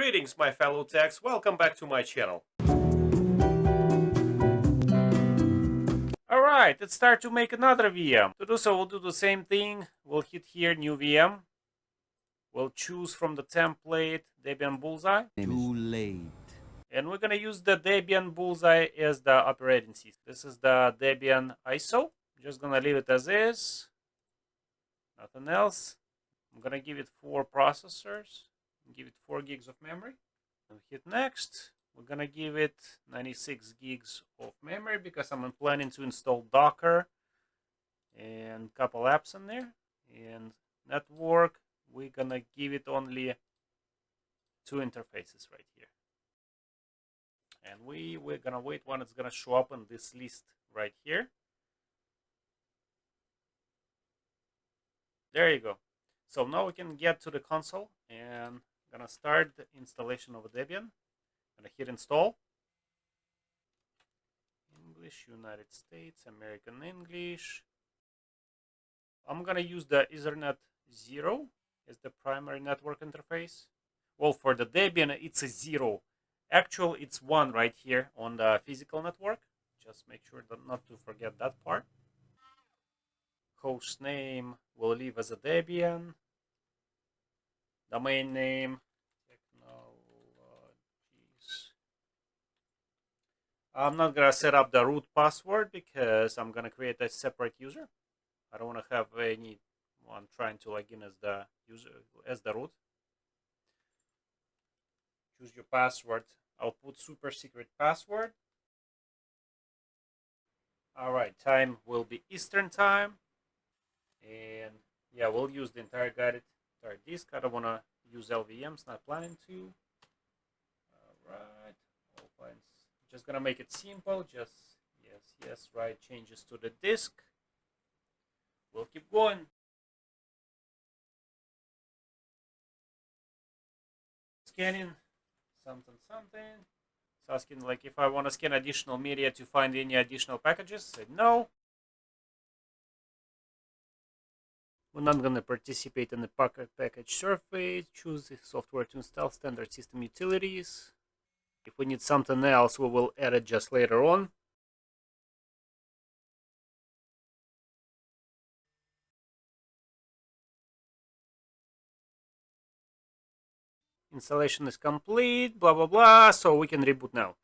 Greetings, my fellow techs. Welcome back to my channel. Alright, let's start to make another VM. To do so, we'll do the same thing. We'll hit here, new VM. We'll choose from the template Debian Bullseye. Too late. And we're going to use the Debian Bullseye as the operating system. This is the Debian ISO. I'm just going to leave it as is. Nothing else. I'm going to give it 4 processors. Give it 4 gigs of memory. And hit next. We're going to give it 96 gigs of memory because I'm planning to install Docker and a couple apps in there. And network, we're going to give it only 2 interfaces right here. And we're going to wait when it's going to show up in this list right here. There you go. So now we can get to the console and I'm going to start the installation of Debian. I'm going to hit install. English, United States, American English. I'm going to use the Ethernet 0 as the primary network interface. Well, for the Debian, it's a 0. Actually, it's 1 right here on the physical network. Just make sure not to forget that part. Host name will leave as a Debian. Domain name, technologies. I'm not going to set up the root password because I'm going to create a separate user. I don't want to have anyone trying to log in as the user, as the root. Choose your password. I'll put super secret password. Alright, time will be Eastern time. And yeah, we'll use the entire guided entire disk. I don't want to use LVMs, not planning to. Alright, open. Just gonna make it simple. Just yes, right. Changes to the disk. We'll keep going. Scanning something. It's asking like if I want to scan additional media to find any additional packages. Say no. We're not going to participate in the package survey. Choose the software to install standard system utilities. If we need something else, we will add it just later on. Installation is complete, blah, blah, blah. So we can reboot now.